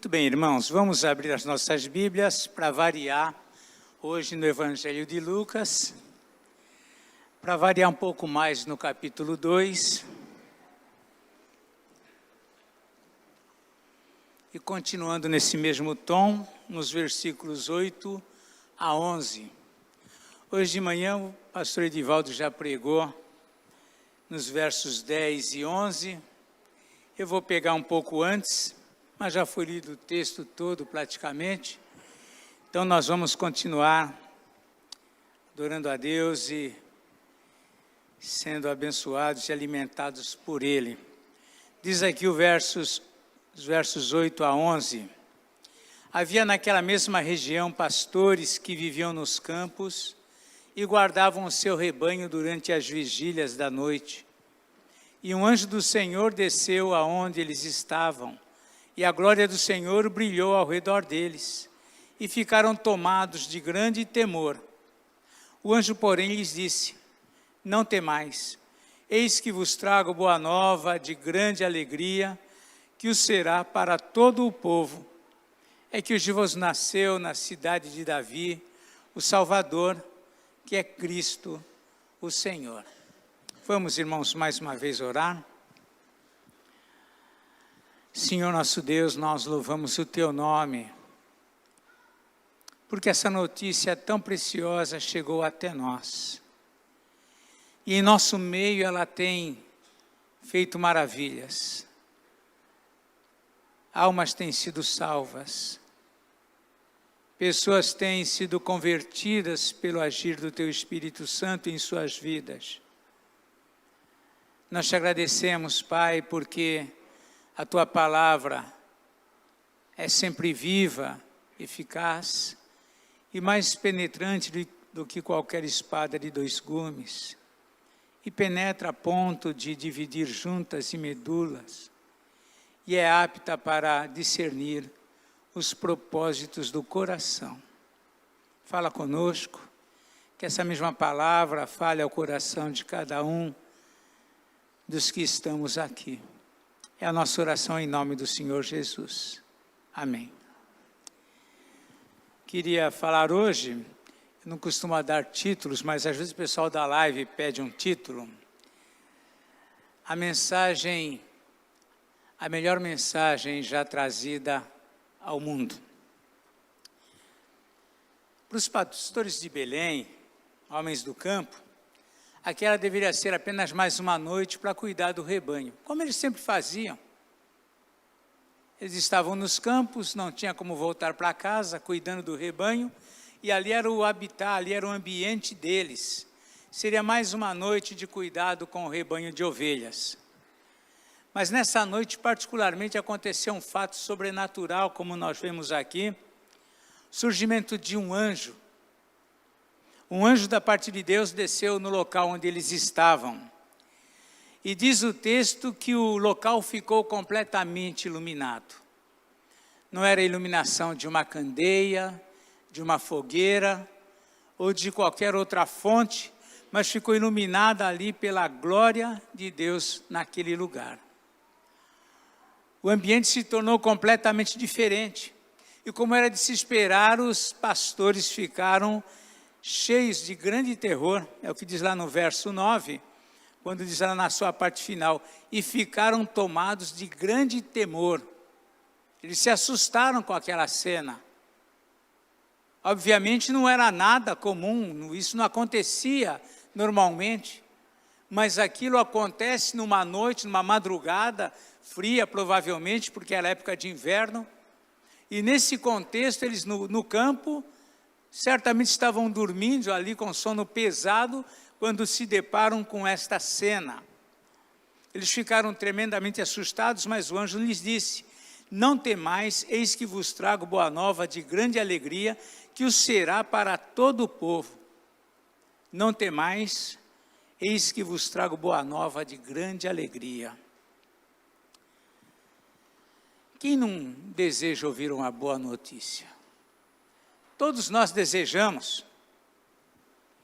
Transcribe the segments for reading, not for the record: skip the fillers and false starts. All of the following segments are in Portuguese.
Muito bem, irmãos, vamos abrir as nossas Bíblias para variar hoje no Evangelho de Lucas, para variar um pouco mais no capítulo 2 e continuando nesse mesmo tom, nos versículos 8 a 11. Hoje de manhã o pastor Edivaldo já pregou nos versos 10 e 11, eu vou pegar um pouco antes, mas já foi lido o texto todo praticamente. Então nós vamos continuar adorando a Deus e sendo abençoados e alimentados por Ele. Diz aqui os versos 8 a 11. Havia naquela mesma região pastores que viviam nos campos e guardavam o seu rebanho durante as vigílias da noite. E um anjo do Senhor desceu aonde eles estavam, e a glória do Senhor brilhou ao redor deles, e ficaram tomados de grande temor. O anjo, porém, lhes disse: não temais, eis que vos trago boa nova de grande alegria, que o será para todo o povo. É que hoje vos nasceu na cidade de Davi o Salvador, que é Cristo, o Senhor. Vamos, irmãos, mais uma vez orar. Senhor nosso Deus, nós louvamos o Teu nome, porque essa notícia tão preciosa chegou até nós. E em nosso meio ela tem feito maravilhas. Almas têm sido salvas. Pessoas têm sido convertidas pelo agir do Teu Espírito Santo em suas vidas. Nós te agradecemos, Pai, porque a Tua palavra é sempre viva, eficaz e mais penetrante do que qualquer espada de dois gumes, e penetra a ponto de dividir juntas e medulas, e é apta para discernir os propósitos do coração. Fala conosco, que essa mesma palavra fale ao coração de cada um dos que estamos aqui. É a nossa oração em nome do Senhor Jesus. Amém. Queria falar hoje, eu não costumo dar títulos, mas às vezes o pessoal da live pede um título. A melhor mensagem já trazida ao mundo. Para os pastores de Belém, homens do campo, aquela deveria ser apenas mais uma noite para cuidar do rebanho, como eles sempre faziam. Eles estavam nos campos, não tinha como voltar para casa, cuidando do rebanho, e ali era o habitat, ali era o ambiente deles. Seria mais uma noite de cuidado com o rebanho de ovelhas. Mas nessa noite, particularmente, aconteceu um fato sobrenatural, como nós vemos aqui, o surgimento de um anjo. Um anjo da parte de Deus desceu no local onde eles estavam. E diz o texto que o local ficou completamente iluminado. Não era a iluminação de uma candeia, de uma fogueira, ou de qualquer outra fonte, mas ficou iluminada ali pela glória de Deus naquele lugar. O ambiente se tornou completamente diferente. E como era de se esperar, os pastores ficaram cheios de grande terror, é o que diz lá no verso 9, quando diz lá na sua parte final, e ficaram tomados de grande temor. Eles se assustaram com aquela cena. Obviamente não era nada comum, isso não acontecia normalmente, mas aquilo acontece numa noite, numa madrugada fria, provavelmente, porque era época de inverno, e nesse contexto, eles no campo, certamente estavam dormindo ali com sono pesado, quando se deparam com esta cena. Eles ficaram tremendamente assustados, mas o anjo lhes disse: não temais, eis que vos trago boa nova de grande alegria, que o será para todo o povo. Não temais, eis que vos trago boa nova de grande alegria. Quem não deseja ouvir uma boa notícia? Todos nós desejamos.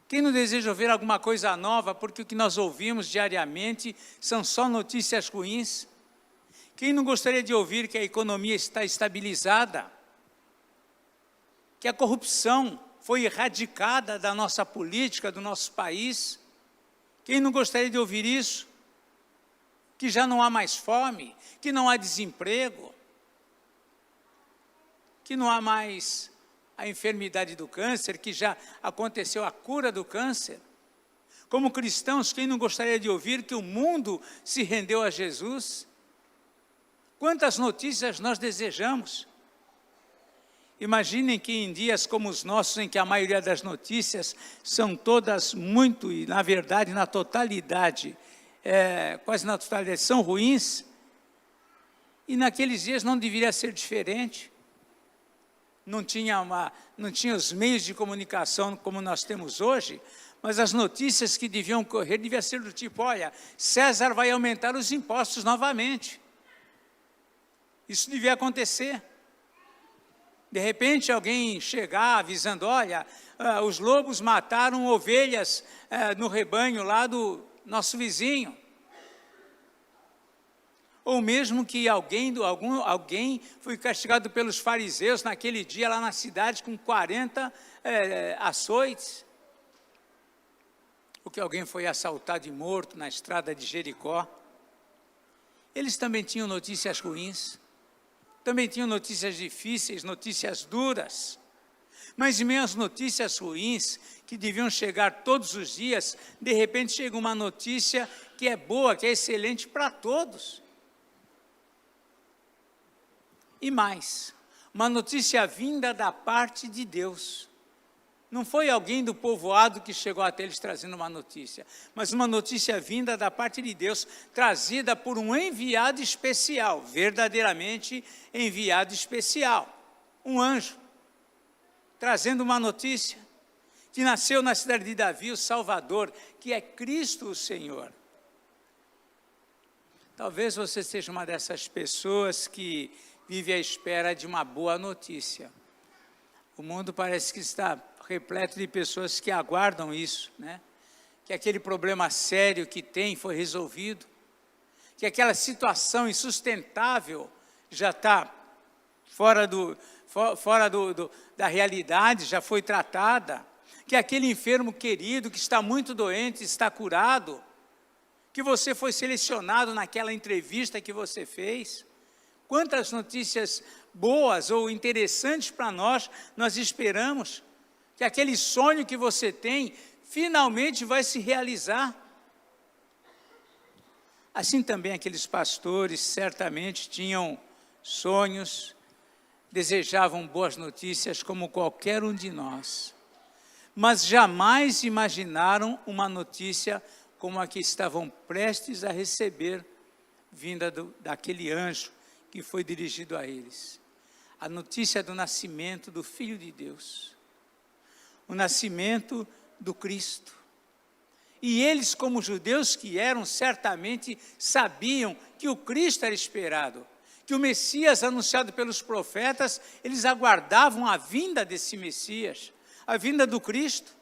Quem não deseja ouvir alguma coisa nova, porque o que nós ouvimos diariamente são só notícias ruins? Quem não gostaria de ouvir que a economia está estabilizada, que a corrupção foi erradicada da nossa política, do nosso país? Quem não gostaria de ouvir isso? Que já não há mais fome, que não há desemprego, que não há mais a enfermidade do câncer, que já aconteceu a cura do câncer. Como cristãos, quem não gostaria de ouvir que o mundo se rendeu a Jesus? Quantas notícias nós desejamos? Imaginem que em dias como os nossos, em que a maioria das notícias são todas muito, e na verdade, na totalidade, quase na totalidade, são ruins, e naqueles dias não deveria ser diferente. Não tinha os meios de comunicação como nós temos hoje, mas as notícias que deviam correr deviam ser do tipo: olha, César vai aumentar os impostos novamente. Isso devia acontecer. De repente alguém chegar avisando: olha, os lobos mataram ovelhas no rebanho lá do nosso vizinho. Ou mesmo que alguém foi castigado pelos fariseus naquele dia lá na cidade com 40 açoites. Ou que alguém foi assaltado e morto na estrada de Jericó. Eles também tinham notícias ruins, também tinham notícias difíceis, notícias duras. Mas em meio às notícias ruins, que deviam chegar todos os dias, de repente chega uma notícia que é boa, que é excelente para todos. E mais, uma notícia vinda da parte de Deus. Não foi alguém do povoado que chegou até eles trazendo uma notícia, mas uma notícia vinda da parte de Deus, trazida por um enviado especial, verdadeiramente enviado especial, um anjo, trazendo uma notícia, que nasceu na cidade de Davi, o Salvador, que é Cristo o Senhor. Talvez você seja uma dessas pessoas que vive à espera de uma boa notícia. O mundo parece que está repleto de pessoas que aguardam isso, né? Que aquele problema sério que tem foi resolvido, que aquela situação insustentável já está fora da realidade, já foi tratada, que aquele enfermo querido que está muito doente está curado, que você foi selecionado naquela entrevista que você fez. Quantas notícias boas ou interessantes para nós esperamos, que aquele sonho que você tem finalmente vai se realizar. Assim também aqueles pastores certamente tinham sonhos, desejavam boas notícias como qualquer um de nós, mas jamais imaginaram uma notícia como a que estavam prestes a receber, vinda daquele anjo que foi dirigido a eles. A notícia do nascimento do Filho de Deus, o nascimento do Cristo. E eles, como judeus que eram, certamente sabiam que o Cristo era esperado, que o Messias anunciado pelos profetas, eles aguardavam a vinda desse Messias, a vinda do Cristo.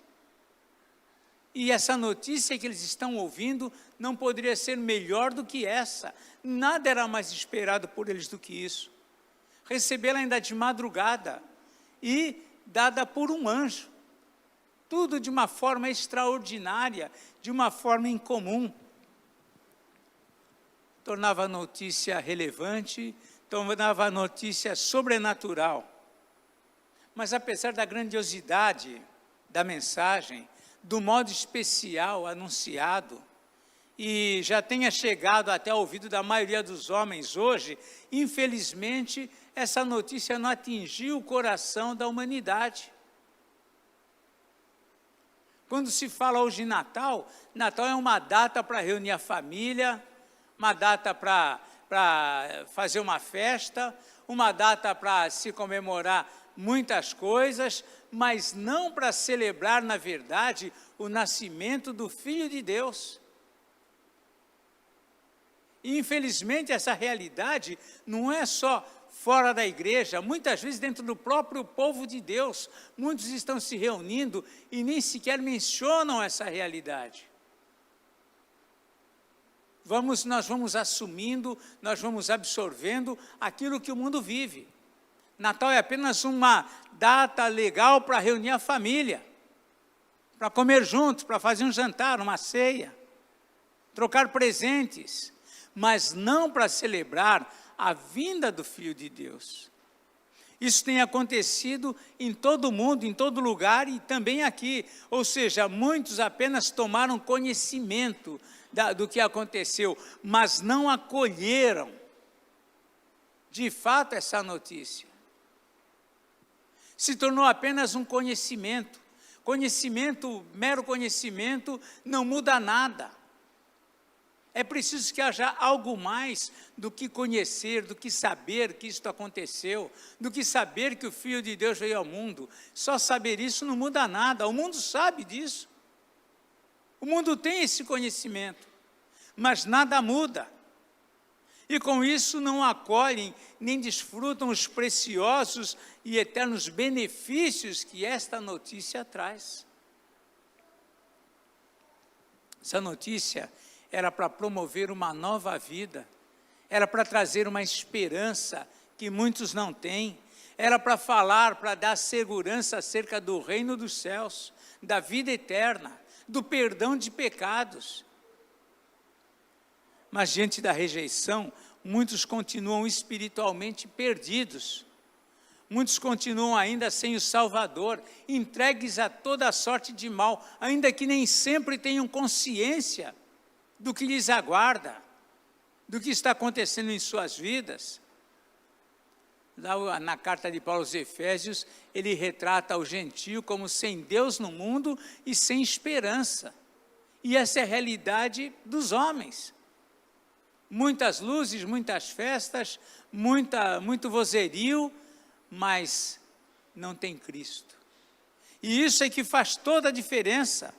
E essa notícia que eles estão ouvindo não poderia ser melhor do que essa. Nada era mais esperado por eles do que isso. Recebê-la ainda de madrugada e dada por um anjo. Tudo de uma forma extraordinária, de uma forma incomum. Tornava a notícia relevante, tornava a notícia sobrenatural. Mas apesar da grandiosidade da mensagem, do modo especial anunciado, e já tenha chegado até o ouvido da maioria dos homens hoje, infelizmente, essa notícia não atingiu o coração da humanidade. Quando se fala hoje em Natal, Natal é uma data para reunir a família, uma data para fazer uma festa, uma data para se comemorar muitas coisas, mas não para celebrar, na verdade, o nascimento do Filho de Deus. E, infelizmente, essa realidade não é só fora da igreja, muitas vezes dentro do próprio povo de Deus, muitos estão se reunindo e nem sequer mencionam essa realidade. Nós vamos assumindo, nós vamos absorvendo aquilo que o mundo vive. Natal é apenas uma data legal para reunir a família, para comer juntos, para fazer um jantar, uma ceia, trocar presentes, mas não para celebrar a vinda do Filho de Deus. Isso tem acontecido em todo o mundo, em todo lugar e também aqui. Ou seja, muitos apenas tomaram conhecimento do que aconteceu, mas não acolheram, de fato, essa notícia. Se tornou apenas um conhecimento. Conhecimento, mero conhecimento, não muda nada. É preciso que haja algo mais do que conhecer, do que saber que isto aconteceu, do que saber que o Filho de Deus veio ao mundo. Só saber isso não muda nada, o mundo sabe disso. O mundo tem esse conhecimento, mas nada muda. E com isso não acolhem, nem desfrutam os preciosos e eternos benefícios que esta notícia traz. Essa notícia era para promover uma nova vida, era para trazer uma esperança que muitos não têm, era para falar, para dar segurança acerca do reino dos céus, da vida eterna, do perdão de pecados. Mas diante da rejeição, muitos continuam espiritualmente perdidos. Muitos continuam ainda sem o Salvador, entregues a toda sorte de mal, ainda que nem sempre tenham consciência do que lhes aguarda, do que está acontecendo em suas vidas. Lá na carta de Paulo aos Efésios, ele retrata o gentio como sem Deus no mundo e sem esperança. E essa é a realidade dos homens. Muitas luzes, muitas festas, muito vozerio, mas não tem Cristo. E isso é que faz toda a diferença.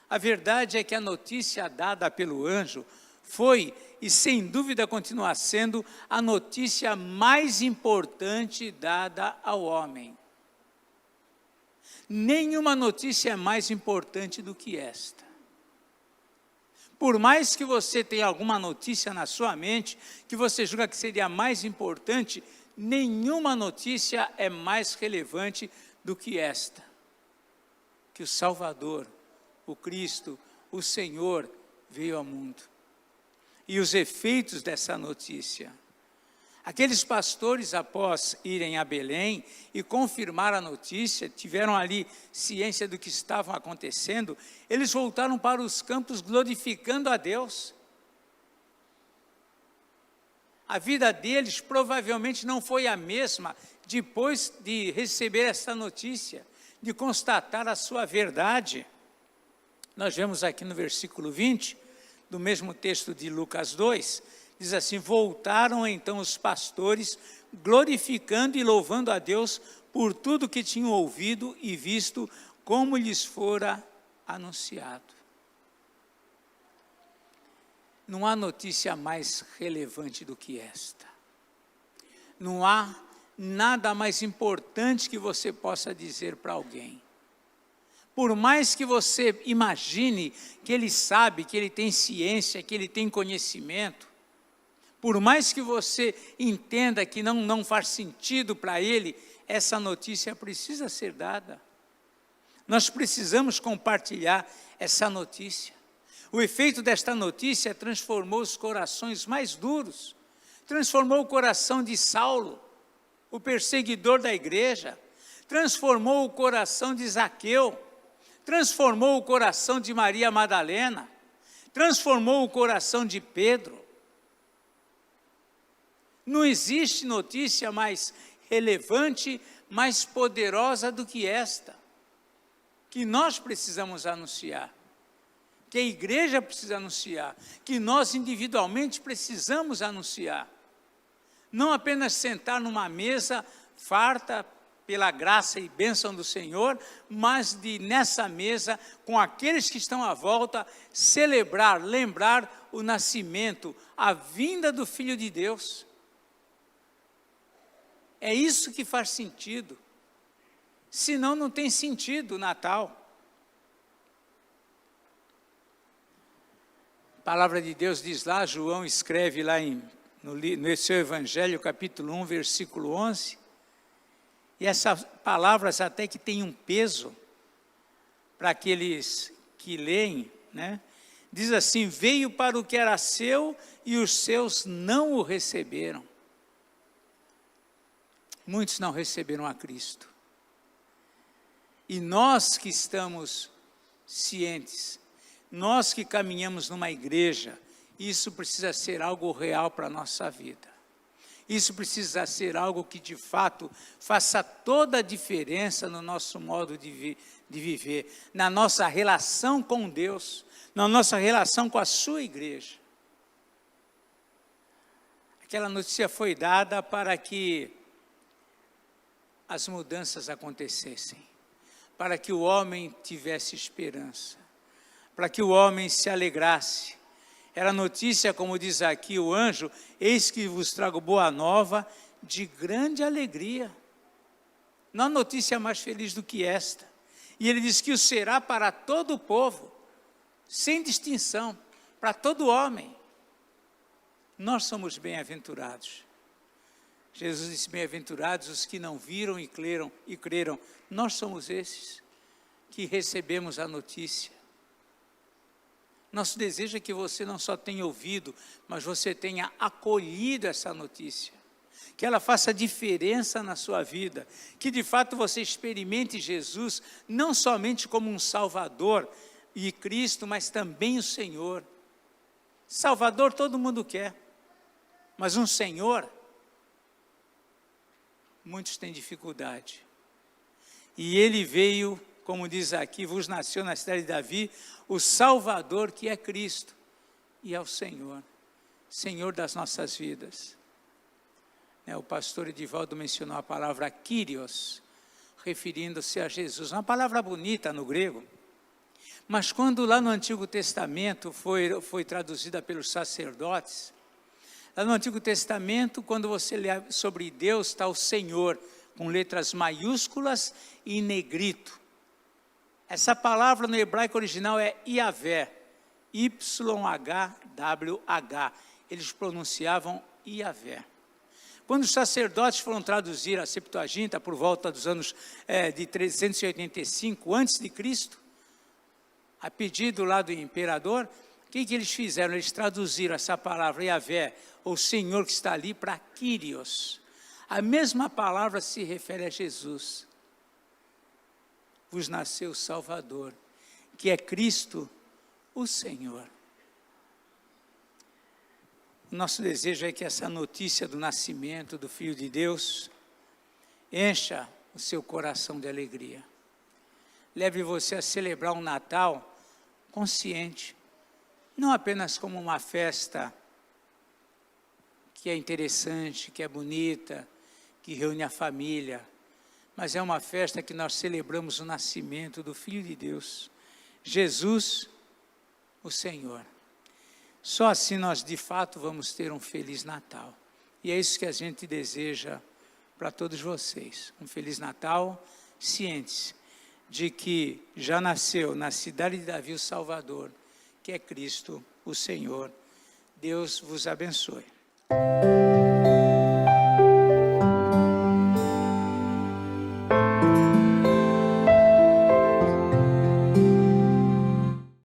A verdade é que a notícia dada pelo anjo foi, e sem dúvida continua sendo, a notícia mais importante dada ao homem. Nenhuma notícia é mais importante do que esta. Por mais que você tenha alguma notícia na sua mente, que você julga que seria mais importante, nenhuma notícia é mais relevante do que esta. Que o Salvador, o Cristo, o Senhor, veio ao mundo. E os efeitos dessa notícia. Aqueles pastores, após irem a Belém e confirmar a notícia, tiveram ali ciência do que estava acontecendo, eles voltaram para os campos glorificando a Deus. A vida deles provavelmente não foi a mesma depois de receber essa notícia, de constatar a sua verdade. Nós vemos aqui no versículo 20, do mesmo texto de Lucas 2, diz assim: voltaram então os pastores, glorificando e louvando a Deus por tudo que tinham ouvido e visto, como lhes fora anunciado. Não há notícia mais relevante do que esta. Não há nada mais importante que você possa dizer para alguém. Por mais que você imagine que ele sabe, que ele tem ciência, que ele tem conhecimento, por mais que você entenda que não faz sentido para ele, essa notícia precisa ser dada. Nós precisamos compartilhar essa notícia. O efeito desta notícia transformou os corações mais duros, transformou o coração de Saulo, o perseguidor da igreja, transformou o coração de Zaqueu, transformou o coração de Maria Madalena, transformou o coração de Pedro. Não existe notícia mais relevante, mais poderosa do que esta, que nós precisamos anunciar, que a igreja precisa anunciar, que nós individualmente precisamos anunciar. Não apenas sentar numa mesa farta pela graça e bênção do Senhor, mas de nessa mesa, com aqueles que estão à volta, celebrar, lembrar o nascimento, a vinda do Filho de Deus. É isso que faz sentido. Senão não tem sentido o Natal. A palavra de Deus diz lá, João escreve lá no seu Evangelho, capítulo 1, versículo 11, e essas palavras até que têm um peso para aqueles que leem, né? Diz assim: veio para o que era seu e os seus não o receberam. Muitos não receberam a Cristo. E nós que estamos cientes, nós que caminhamos numa igreja, isso precisa ser algo real para a nossa vida. Isso precisa ser algo que de fato faça toda a diferença no nosso modo de viver, na nossa relação com Deus, na nossa relação com a sua igreja. Aquela notícia foi dada para que as mudanças acontecessem, para que o homem tivesse esperança, para que o homem se alegrasse. Era notícia, como diz aqui o anjo: eis que vos trago boa nova de grande alegria. Não há notícia mais feliz do que esta. E ele diz que o será para todo o povo, sem distinção, para todo homem. Nós somos bem-aventurados. Jesus disse: bem-aventurados os que não viram e creram. Nós somos esses que recebemos a notícia. Nosso desejo é que você não só tenha ouvido, mas você tenha acolhido essa notícia. Que ela faça diferença na sua vida. Que de fato você experimente Jesus não somente como um Salvador e Cristo, mas também o Senhor. Salvador todo mundo quer, mas um Senhor, muitos têm dificuldade. E ele veio, como diz aqui, vos nasceu na cidade de Davi, o Salvador que é Cristo, e é o Senhor, Senhor das nossas vidas. O pastor Edivaldo mencionou a palavra Kyrios, referindo-se a Jesus, uma palavra bonita no grego, mas quando lá no Antigo Testamento foi traduzida pelos sacerdotes, lá no Antigo Testamento, quando você lê sobre Deus, está o Senhor, com letras maiúsculas e em negrito. Essa palavra no hebraico original é Yavé, YHWH. Eles pronunciavam Yavé. Quando os sacerdotes foram traduzir a Septuaginta por volta dos anos de 385 a.C., a pedido lá do imperador, o que eles fizeram? Eles traduziram essa palavra Yavé, ou Senhor que está ali, para Kyrios. A mesma palavra se refere a Jesus. Vos nasceu o Salvador, que é Cristo, o Senhor. O nosso desejo é que essa notícia do nascimento do Filho de Deus encha o seu coração de alegria. Leve você a celebrar um Natal consciente, não apenas como uma festa que é interessante, que é bonita, que reúne a família, mas é uma festa que nós celebramos o nascimento do Filho de Deus, Jesus, o Senhor. Só assim nós de fato vamos ter um Feliz Natal. E é isso que a gente deseja para todos vocês. Um Feliz Natal, cientes de que já nasceu na cidade de Davi o Salvador, que é Cristo, o Senhor. Deus vos abençoe.